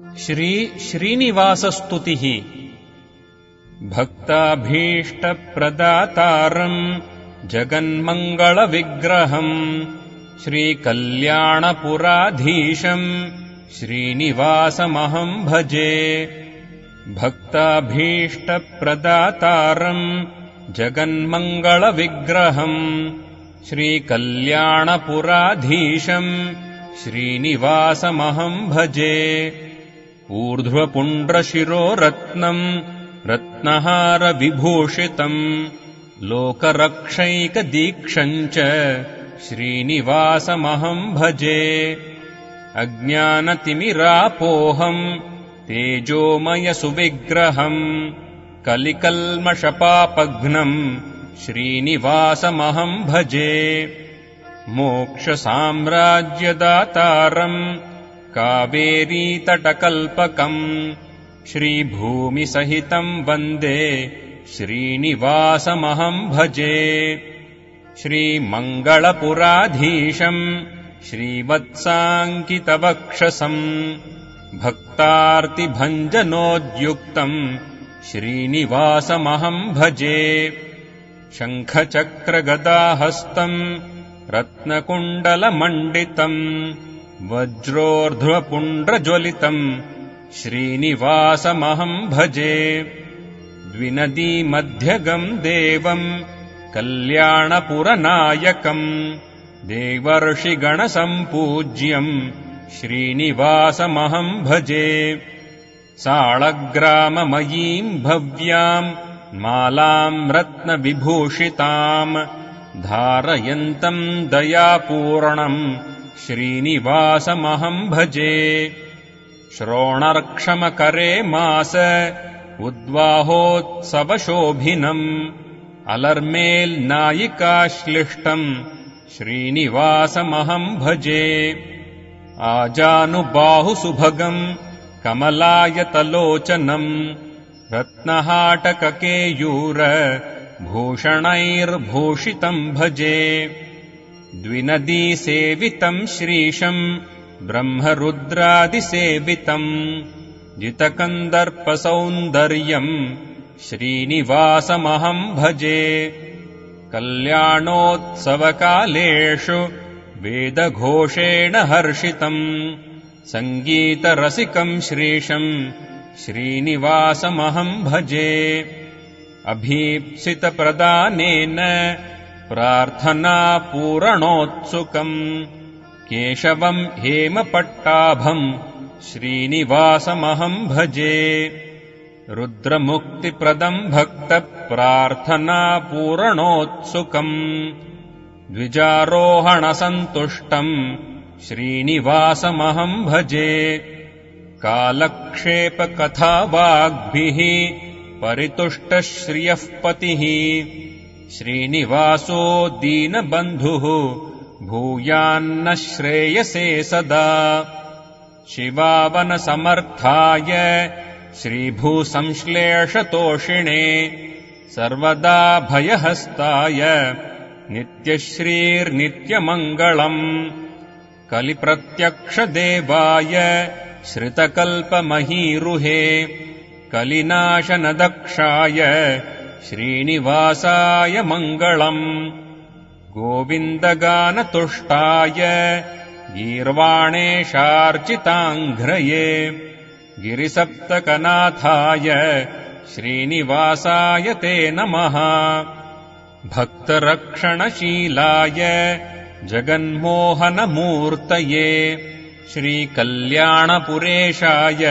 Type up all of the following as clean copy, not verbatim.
श्री श्रीनिवासस्तुतिः भक्ताभीष्टप्रदातारम् जगन्मङ्गलविग्रहम् श्रीकल्याणपुराधीशम् श्रीनिवासमहम् भजे। भक्ताभीष्टप्रदातारम् जगन्मङ्गलविग्रहम् श्रीकल्याणपुराधीशम् श्रीनिवासमहम् भजे। ऊर्ध्वपुण्ड्रशिरोरत्नम् रत्नहारविभूषितम् लोकरक्षैकदीक्षम् च श्रीनिवासमहम् भजे। अज्ञानतिमिरापोहम् तेजोमयसुविग्रहम् कलिकल्मषपापघ्नम् श्रीनिवासमहम् भजे। मोक्षसाम्राज्यदातारम् कावेरीतटकल्पकम् श्रीभूमिसहितम् वन्दे श्रीनिवासमहम् भजे। श्रीमङ्गलपुराधीशम् श्रीवत्साङ्कितवक्षसम् भक्तार्तिभञ्जनोद्युक्तम् श्रीनिवासमहम् भजे। शङ्खचक्रगदाहस्तम् रत्नकुण्डलमण्डितम् वज्रोर्ध्वपुण्ड्रज्वलितम् श्रीनिवासमहम् भजे। द्विनदीमध्यगम् देवम् कल्याणपुरनायकम् देवर्षिगणसम्पूज्यम् श्रीनिवासमहम् भजे। साळग्राममयीम् भव्याम् मालाम् रत्नविभूषिताम् धारयन्तम् दयापूर्णम् श्रीनिवासमहम् भजे। श्रोणर्क्षमकरे मास उद्वाहोत्सवशोभिनम् अलर्मेल्नायिकाश्लिष्टम् श्रीनिवासमहम् भजे। आजानुबाहुसुभगम् कमलायतलोचनम् रत्नहाटककेयूर भूषणैर्भूषितम् भजे। द्विनदीसेवितम् श्रीशम् ब्रह्मरुद्रादिसेवितम् जितकन्दर्पसौन्दर्यम् श्रीनिवासमहम् भजे। कल्याणोत्सवकालेषु वेदघोषेण हर्षितम् सङ्गीतरसिकम् श्रीशम् श्रीनिवासमहम् भजे। अभीप्सितप्रदानेन प्रार्थनापूरणोत्सुकम् केशवम् हेमपट्टाभम् श्रीनिवासमहम् भजे। रुद्रमुक्तिप्रदम् भक्तप्रार्थनापूरणोत्सुकम् द्विजारोहणसन्तुष्टम् श्रीनिवासमहम् भजे। कालक्षेपकथावाग्भिः परितुष्टः श्रियः पतिः श्रीनिवासो दीनबन्धुः भूयान्न श्रेयसे सदा। शिवावनसमर्थाय श्रीभूसंश्लेषतोषिणे सर्वदा भयहस्ताय नित्यश्रीर्नित्यमङ्गलम् कलिप्रत्यक्षदेवाय श्रितकल्पमहीरुहे कलिनाशनदक्षाय श्रीनिवासाय मङ्गलम्। गोविन्दगानतुष्टाय गीर्वाणेशार्चिताङ्घ्रये गिरिसप्तकनाथाय श्रीनिवासाय ते नमः। भक्तरक्षणशीलाय जगन्मोहनमूर्तये श्रीकल्याणपुरेशाय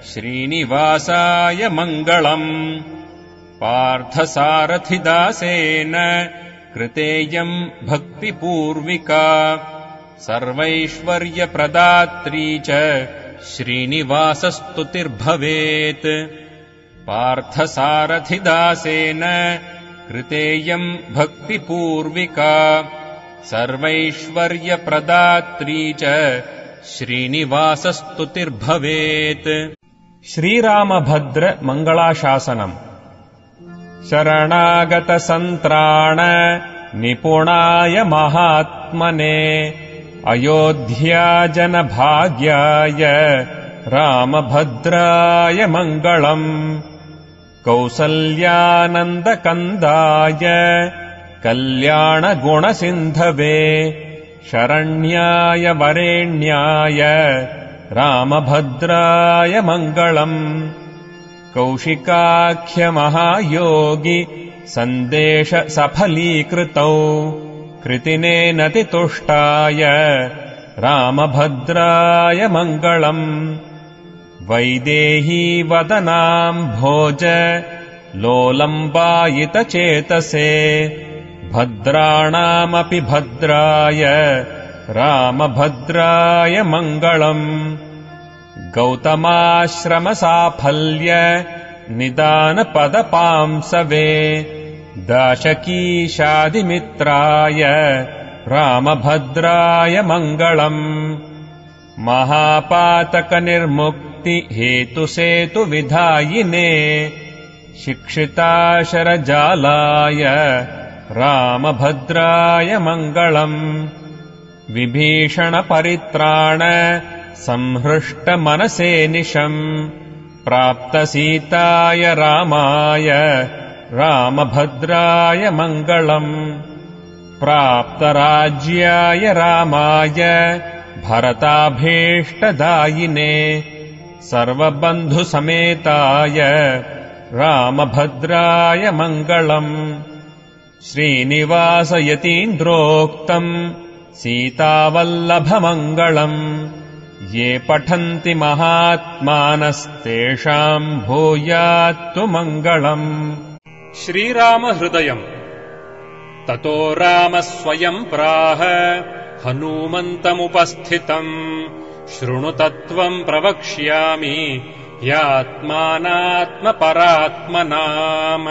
श्रीनिवासाय मङ्गलम्। पार्थसारथिदासेन कृतेयम् भक्तिपूर्विका सर्वैश्वर्यप्रदात्री च श्रीनिवासस्तुतिर्भवेत्। पार्थसारथिदासेन कृतेयम् भक्तिपूर्विका सर्वैश्वर्यप्रदात्री च श्रीनिवासस्तुतिर्भवेत्। श्रीरामभद्र मङ्गलाशासनम्। शरणागतसन्त्राण निपुणाय महात्मने अयोध्याजनभाग्याय रामभद्राय मङ्गलम् कौसल्यानन्दकन्दाय कल्याणगुणसिन्धवे शरण्याय वरेण्याय रामभद्राय मङ्गलम् कौशिकाख्यमहायोगि सन्देशसफलीकृतौ कृतिनेनतितुष्टाय रामभद्राय मङ्गलम् वैदेहीवदनाम्भोज लोलम्बायितचेतसे भद्राणामपि भद्राय रामभद्राय मङ्गलम् गौतमाश्रमसाफल्य निदानपदपांसवे दाशकीशादिमित्राय रामभद्राय मङ्गलम् महापातकनिर्मुक्तिहेतुसेतुविधायिने शिक्षिताशरजालाय रामभद्राय मङ्गलम् विभीषणपरित्राण संहृष्टमनसे निशम् प्राप्तसीताय रामाय रामभद्राय मङ्गलम् प्राप्तराज्याय रामाय भरताभीष्टदायिने सर्वबन्धुसमेताय रामभद्राय मङ्गलम् श्रीनिवासयतीन्द्रोक्तम् सीतावल्लभमङ्गलम् ये पठन्ति महात्मानस्तेषाम् भूयात्तु मङ्गलम्। श्रीरामहृदयम् ततो रामः स्वयम् प्राह हनूमन्तमुपस्थितम् शृणु तत्त्वम् प्रवक्ष्यामि ह्यात्मानात्मपरात्मनाम्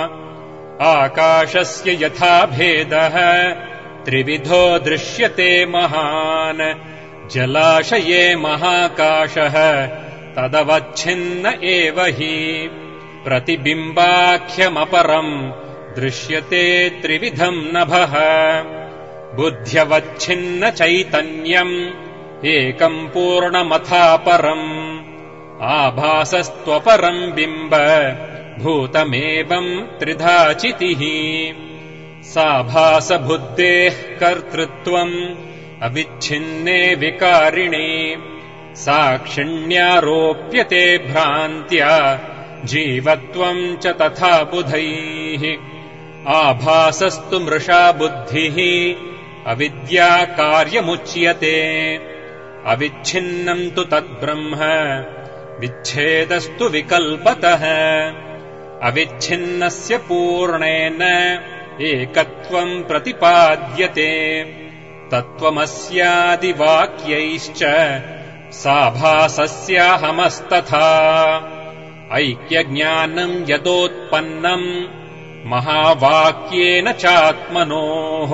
आकाशस्य यथा भेदः त्रिविधो दृश्यते महान् जलाशये महाकाशः तदवच्छिन्न एव हि प्रतिबिम्बाख्यमपरम् दृश्यते त्रिविधम् नभः बुद्ध्यवच्छिन्न चैतन्यम् एकम् पूर्णमथापरम् आभासस्त्वपरम् बिम्ब भूतमेवम् त्रिधा चितिः साभासबुद्धेः कर्तृत्वम् अविच्छिन्ने विकारिणे साक्षिण्यारोप्यते भ्रान्त्या जीवत्वम् च तथा बुधैः आभासस्तु मृषा बुद्धिः अविद्या कार्यमुच्यते अविच्छिन्नम् तु तद्ब्रह्म विच्छेदस्तु विकल्पतः अविच्छिन्नस्य पूर्णेन एकत्वम् प्रतिपाद्यते तत्त्वमस्यादिवाक्यैश्च साभासस्याहमस्तथा ऐक्यज्ञानम् यदोत्पन्नम् महावाक्येन चात्मनोः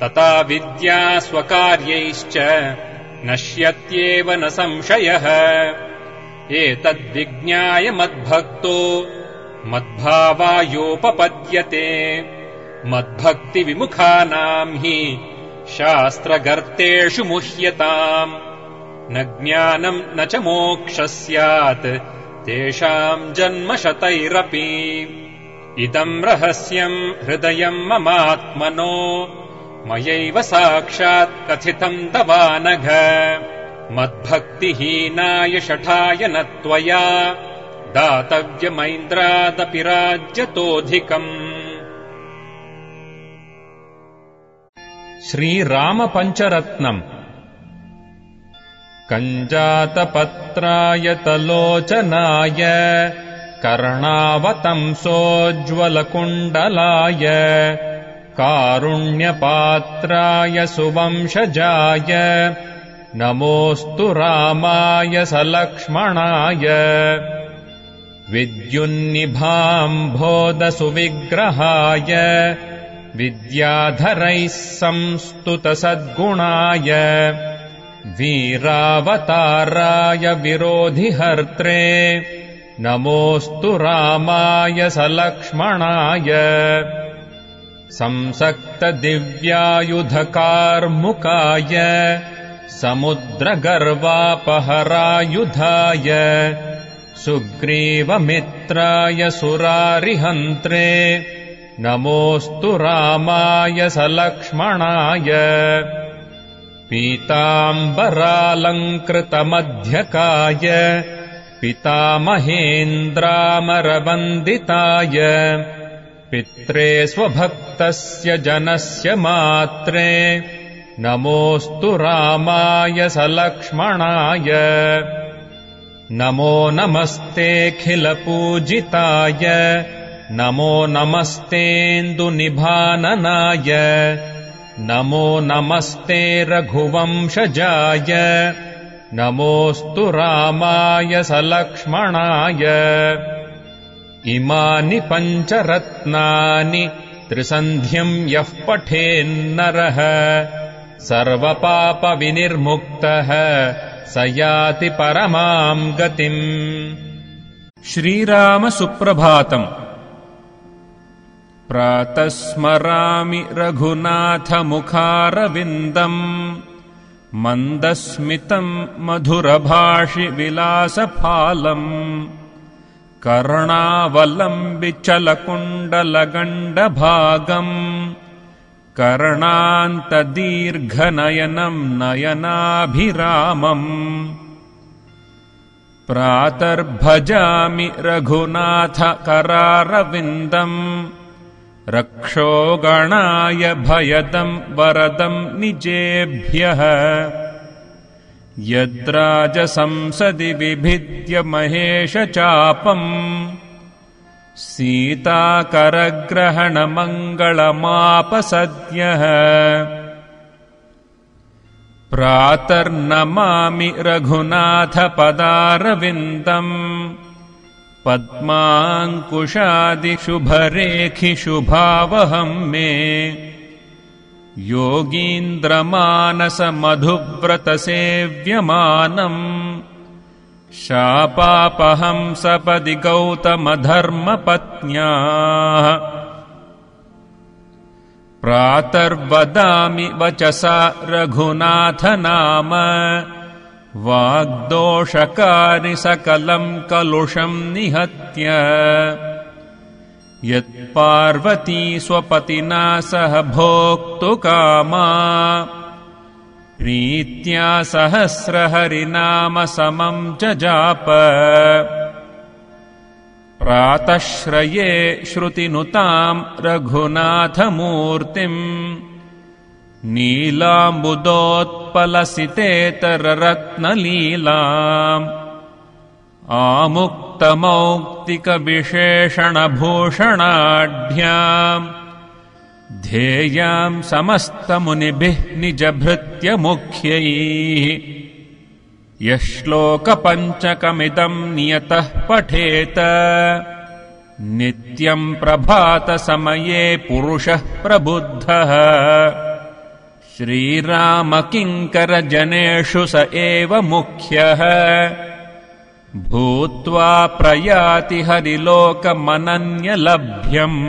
तथा विद्या स्वकार्यैश्च नश्यत्येव न संशयः एतद्विज्ञाय मद्भक्तो मद्भावायोपपद्यते मद्भक्तिविमुखानाम् हि शास्त्रगर्तेषु मुह्यताम् न ज्ञानम् न च मोक्षः स्यात् तेषाम् जन्मशतैरपि इदम् रहस्यम् हृदयम् ममात्मनो मयैव साक्षात् कथितम् तवानघ मद्भक्तिहीनाय शठाय न त्वया दातव्यमैन्द्रादपि राज्यतोऽधिकम्। श्रीरामपञ्चरत्नम् कञ्जातपत्राय तलोचनाय कर्णावतंसोज्ज्वलकुण्डलाय कारुण्यपात्राय सुवंशजाय नमोऽस्तु रामाय सलक्ष्मणाय विद्युन्निभाम्भोदसुविग्रहाय विद्याधरैः संस्तुतसद्गुणाय वीरावताराय विरोधिहर्त्रे नमोऽस्तु रामाय सलक्ष्मणाय संसक्तदिव्यायुधकार्मुकाय समुद्रगर्वापहरायुधाय सुग्रीवमित्राय सुरारिहन्त्रे नमोऽस्तु रामाय सलक्ष्मणाय पीताम्बरालङ्कृतमध्यकाय पितामहेन्द्रामरवन्दिताय पित्रे स्वभक्तस्य जनस्य मात्रे नमोऽस्तु रामाय सलक्ष्मणाय नमो नमस्तेऽखिलपूजिताय नमो नमस्तेन्दुनिभाननाय नमो नमस्ते रघुवंशजाय नमोऽस्तु रामाय सलक्ष्मणाय इमानि पञ्चरत्नानि त्रिसन्ध्यम् यः पठेन्नरः सर्वपापविनिर्मुक्तः स याति परमाम् गतिम्। श्रीराम सुप्रभातम्। प्रातः स्मरामि रघुनाथमुखारविन्दम् मन्दस्मितम् मधुरभाषि विलासफालम् कर्णावलम्बिचलकुण्डलगण्डभागम् कर्णान्तदीर्घनयनम् नयनाभिरामम् प्रातर्भजामि रघुनाथकरारविन्दम् रक्षोगणाय भयदम् वरदम् निजेभ्यः यद्राजसंसदि विभिद्य महेशचापम् सीताकरग्रहणमङ्गलमापसद्यः प्रातर्नमामि रघुनाथपदारविन्दम् पद्माङ्कुशादिशुभरेखिशुभावहम् मे योगीन्द्रमानसमधुव्रतसेव्यमानम् शापापहंसपदि गौतमधर्मपत्न्याः प्रातर्वदामि वचसा रघुनाथनाम वाग्दोषकारि सकलम् कलुषम् निहत्य यत्पार्वती स्वपतिना सह भोक्तुकामा प्रीत्या सहस्रहरिनाम समम् जजाप प्रातःश्रये श्रुतिनुताम् रघुनाथमूर्तिम् नीलाम्बुदोत्पलसितेतररत्नलीलाम् आमुक्तमौक्तिकविशेषणभूषणाढ्याम् ध्येयाम् समस्तमुनिभिः निजभृत्यमुख्यैः यः श्लोकपञ्चकमिदम् नियतः पठेत नित्यम् प्रभातसमये पुरुषः प्रबुद्धः श्रीरामकिङ्करजनेषु स एव मुख्यः भूत्वा प्रयाति हरिलोकमनन्यलभ्यम्।